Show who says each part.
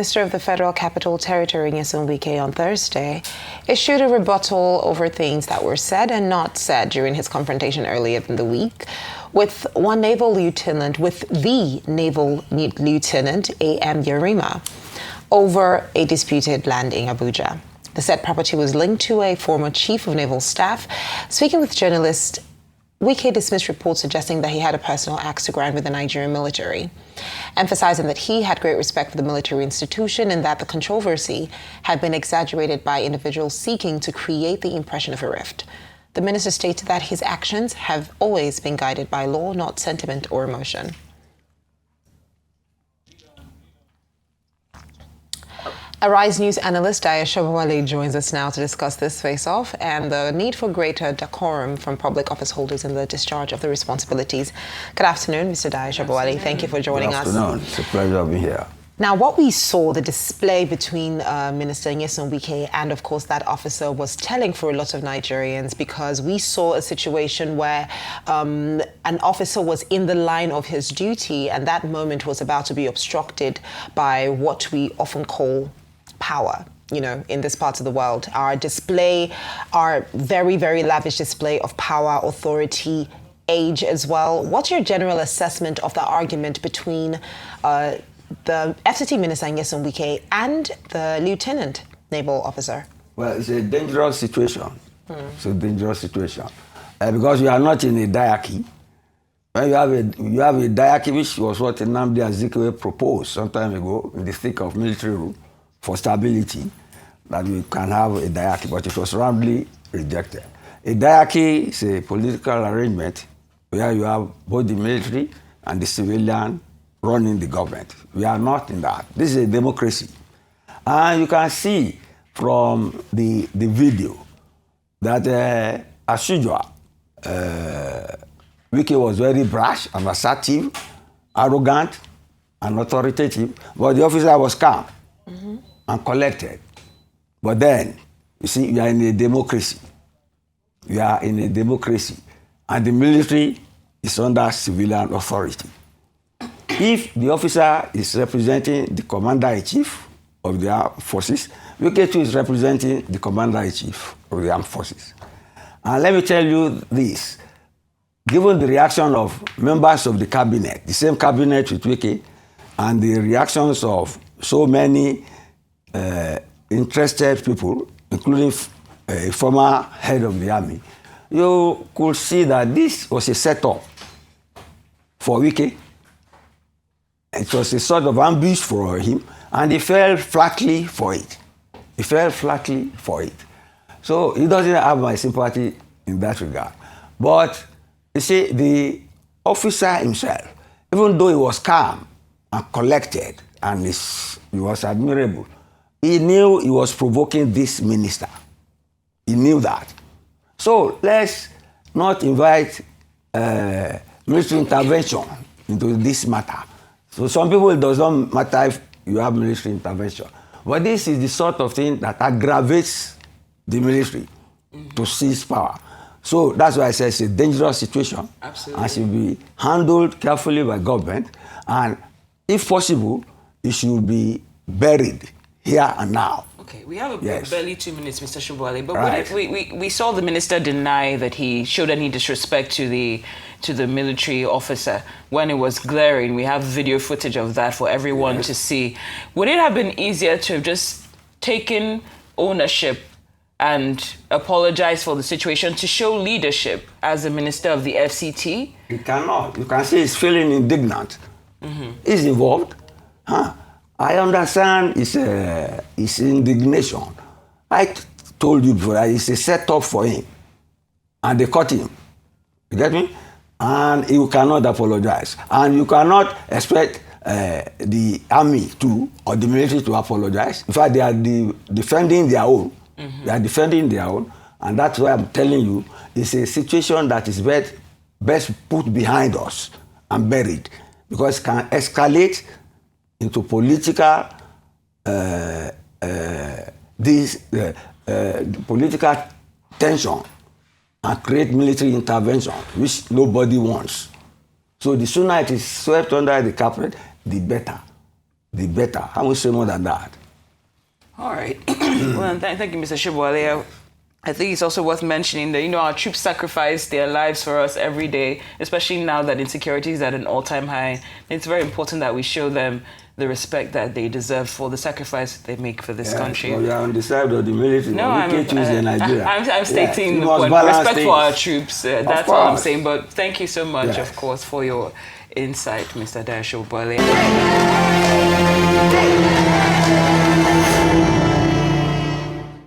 Speaker 1: Minister of the Federal Capital Territory, Wike, on Thursday, issued a rebuttal over things that were said and not said during his confrontation earlier in the week with the naval lieutenant, A.M. Yerima, over a disputed land in Abuja. The said property was linked to a former chief of naval staff. Speaking with journalists, Wike dismissed reports suggesting that he had a personal axe to grind with the Nigerian military, emphasizing that he had great respect for the military institution and that the controversy had been exaggerated by individuals seeking to create the impression of a rift. The minister stated that his actions have always been guided by law, not sentiment or emotion. Arise News analyst Dayo Sobowale joins us now to discuss this face-off and the need for greater decorum from public office holders in the discharge of their responsibilities. Good afternoon, Mr. Dayo Sobowale. Thank you for joining us.
Speaker 2: Good afternoon. It's a pleasure being here.
Speaker 1: Now, what we saw, the display between Minister Wike and, of course, that officer was telling for a lot of Nigerians, because we saw a situation where an officer was in the line of his duty and that moment was about to be obstructed by what we often call power, in this part of the world. Our very, very lavish display of power, authority, age as well. What's your general assessment of the argument between the FCT Minister Wike and the Lieutenant Naval Officer? Well,
Speaker 2: it's a dangerous situation. It's a dangerous situation. Because we are not in a diarchy. When you have a diarchy, which was what Nnamdi Azikiwe proposed some time ago in the thick of military rule, for stability, that we can have a diarchy, but it was roundly rejected. A diarchy is a political arrangement where you have both the military and the civilian running the government. We are not in that. This is a democracy. And you can see from the video that, as usual, Wike was very brash and assertive, arrogant, and authoritative, but the officer was calm. And collected. But then, you see, we are in a democracy. We are in a democracy. And the military is under civilian authority. If the officer is representing the commander-in-chief of the armed forces, Wike too is representing the commander-in-chief of the armed forces. And let me tell you this. Given the reaction of members of the cabinet, the same cabinet with Wike, and the reactions of so many interested people, including a former head of the army, you could see that this was a setup for Wike. It was a sort of ambush for him, and he fell flatly for it. He fell flatly for it. So he doesn't have my sympathy in that regard. But you see, the officer himself, even though he was calm and collected, and he was admirable, he knew he was provoking this minister. He knew that. So let's not invite military intervention into this matter. So some people, it does not matter if you have military intervention. But this is the sort of thing that aggravates the military to seize power. So that's why I say it's a dangerous situation.
Speaker 1: Absolutely.
Speaker 2: And should be handled carefully by government. And if possible, it should be buried here and now.
Speaker 3: Okay, we have barely 2 minutes, Mr. Sobowale, but
Speaker 2: right.
Speaker 3: we saw the minister deny that he showed any disrespect to the military officer when it was glaring. We have video footage of that for everyone to see. Would it have been easier to have just taken ownership and apologize for the situation, to show leadership as a minister of the FCT?
Speaker 2: You cannot. You can see he's feeling indignant. He's involved. I understand his indignation. I told you before that it's a setup for him. And they caught him. You get me? And he cannot apologize. And you cannot expect the army or the military to apologize. In fact, they are defending their own. They are defending their own. And that's why I'm telling you, it's a situation that is best put behind us and buried. Because it can escalate into political political tension and create military intervention, which nobody wants. So the sooner it is swept under the carpet, the better. the better. I won't say more than that.
Speaker 3: All right. Well, thank you, Mr. Sobowale. I think it's also worth mentioning that, our troops sacrifice their lives for us every day, especially now that insecurity is at an all-time high. It's very important that we show them the respect that they deserve for the sacrifice they make for this country.
Speaker 2: Well, you are on the side of the military.
Speaker 3: No,
Speaker 2: I'm
Speaker 3: stating respect for our troops. That's all I'm saying. But thank you so much, of course, for your insight, Mr. Dayo Sobowale.